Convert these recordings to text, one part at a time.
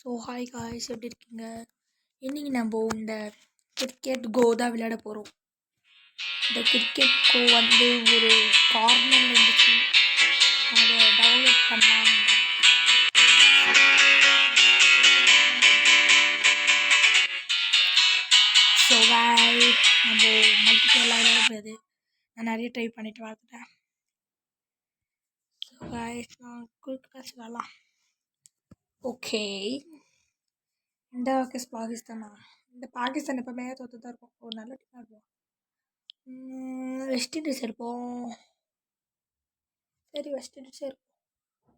So hi guys, எப்படி இருக்கீங்க? இன்றைக்கி நம்ம இந்த கிரிக்கெட் கோ தான் விளையாட போகிறோம். இந்த கிரிக்கெட் கோ வந்து ஒரு கார்னரில் இருந்துச்சு, அதை டெவலப் பண்ணலாம். ஸோ நம்ம மல்டிபிளேயர்லாம் விளையாட முடியாது. நான் நிறைய ட்ரை பண்ணிட்டு பார்த்துட்டேன். ஸோ காய்ஸ், நான் குயிக் மேட்ச் விளாட்லாம். ஓகே, இந்த வர்க்கஸ் பாகிஸ்தானா? இந்த பாகிஸ்தான் எப்போவுமே தோற்று தான் இருக்கும். ஒரு நல்ல டீமாக இருக்கும். வெஸ்ட் இண்டீஸ் இருப்போம். சரி, வெஸ்ட் இண்டீஸ் இருப்போம்.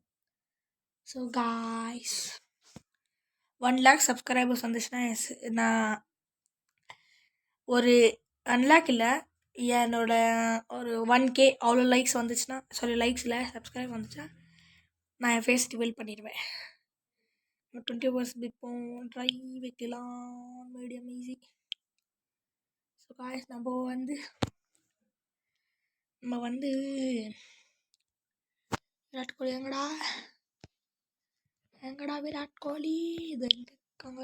ஸோ காய்ஸ், 1 lakh சப்ஸ்கிரைபர்ஸ் வந்துச்சுன்னா நான் ஒரு 1 lakh இல்லை, என்னோட ஒரு 1K அவ்வளோ லைக்ஸ் வந்துச்சுன்னா, லைக்ஸ் இல்லை, சப்ஸ்கிரைப் வந்துச்சுன்னா நான் என் ஃபேஸ் ரிவீல் பண்ணிடுவேன். 20% விற்போம், ட்ரை வைக்கலாம், மீடியம் ஈஸி. ஸோ காய்ஸ், நம்ம வந்து விராட் கோலி எங்கடா விராட் கோலி? இது எங்கே இருக்காங்க?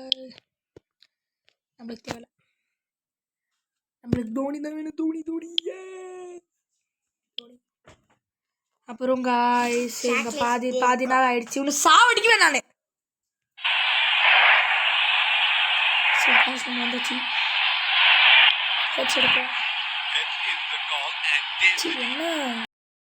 நம்மளுக்கு தேவையில்ல, நம்மளுக்கு தோனி தான் வேணும். தோனி தோனி. அப்புறம் காய்ஸ், எங்க பாதி நாள் ஆயிடுச்சு. இன்னும் சாவடிக்குவேன் நான். வந்துச்சு என்ன